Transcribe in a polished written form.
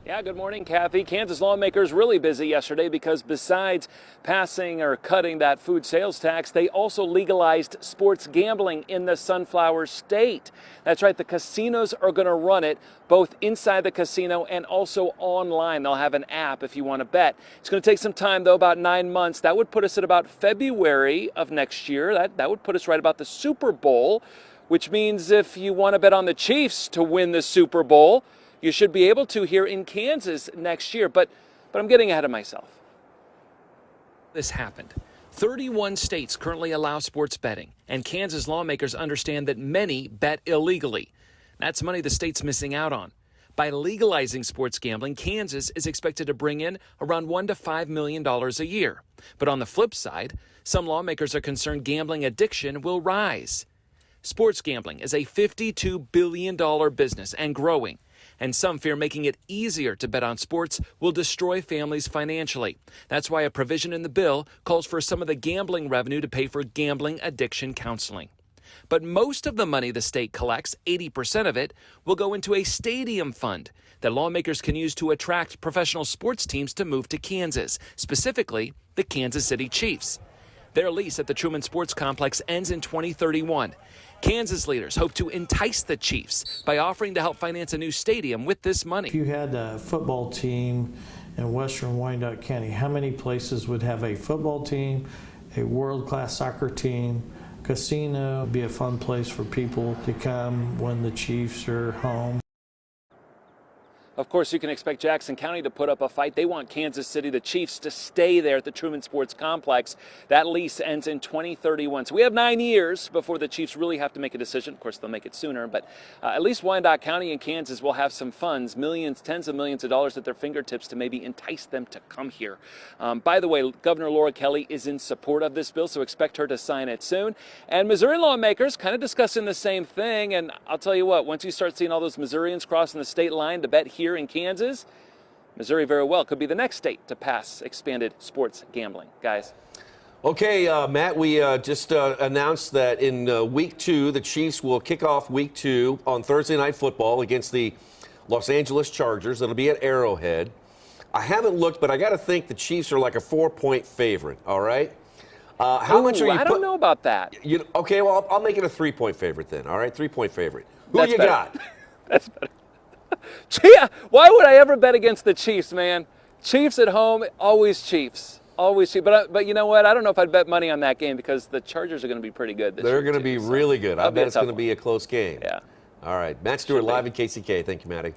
Yeah, good morning, Kathy. Kansas lawmakers really busy yesterday because besides passing or cutting that food sales tax, they also legalized sports gambling in the Sunflower State. That's right, the casinos are going to run it both inside the casino and also online. They'll have an app if you want to bet. It's going to take some time, though, about 9 months. That would put us at about February of next year. That would put us right about the Super Bowl, which means if you want to bet on the Chiefs to win the Super Bowl, you should be able to here in Kansas next year, but I'm getting ahead of myself. This happened. 31 states currently allow sports betting, and Kansas lawmakers understand that many bet illegally. That's money the state's missing out on. By legalizing sports gambling, Kansas is expected to bring in around $1 to $5 million a year. But on the flip side, some lawmakers are concerned gambling addiction will rise. Sports gambling is a $52 billion business and growing. And some fear making it easier to bet on sports will destroy families financially. That's why a provision in the bill calls for some of the gambling revenue to pay for gambling addiction counseling. But most of the money the state collects, 80% of it, will go into a stadium fund that lawmakers can use to attract professional sports teams to move to Kansas, specifically the Kansas City Chiefs. Their lease at the Truman Sports Complex ends in 2031. Kansas leaders hope to entice the Chiefs by offering to help finance a new stadium with this money. If you had a football team in western Wyandotte County, how many places would have a football team, a world-class soccer team, casino? It'd be a fun place for people to come when the Chiefs are home. Of course, you can expect Jackson County to put up a fight. They want Kansas City, the Chiefs, to stay there at the Truman Sports Complex. That lease ends in 2031. So we have 9 years before the Chiefs really have to make a decision. Of course, they'll make it sooner, but at least Wyandotte County and Kansas will have some funds, millions, tens of millions of dollars at their fingertips to maybe entice them to come here. By the way, Governor Laura Kelly is in support of this bill, so expect her to sign it soon. And Missouri lawmakers kind of discussing the same thing. And I'll tell you what, once you start seeing all those Missourians crossing the state line to bet here in Kansas, Missouri very well could be the next state to pass expanded sports gambling. Guys. Okay, Matt, we just announced that in week 2, the Chiefs will kick off week 2 on Thursday Night Football against the Los Angeles Chargers. It'll be at Arrowhead. I haven't looked, but I got to think the Chiefs are like a 4-point favorite, all right? How much are you? I don't know about that. Okay, well, I'll make it a 3-point favorite then, all right? 3-point favorite. Who That's you better. got? That's better. Yeah, why would I ever bet against the Chiefs, man? Chiefs at home, always Chiefs. Always Chiefs. But you know what? I don't know if I'd bet money on that game because the Chargers are going to be pretty good this year. They're going to be really good. I bet it's going to be a close game. Yeah. All right. Matt Stewart live in KCK. Thank you, Matty.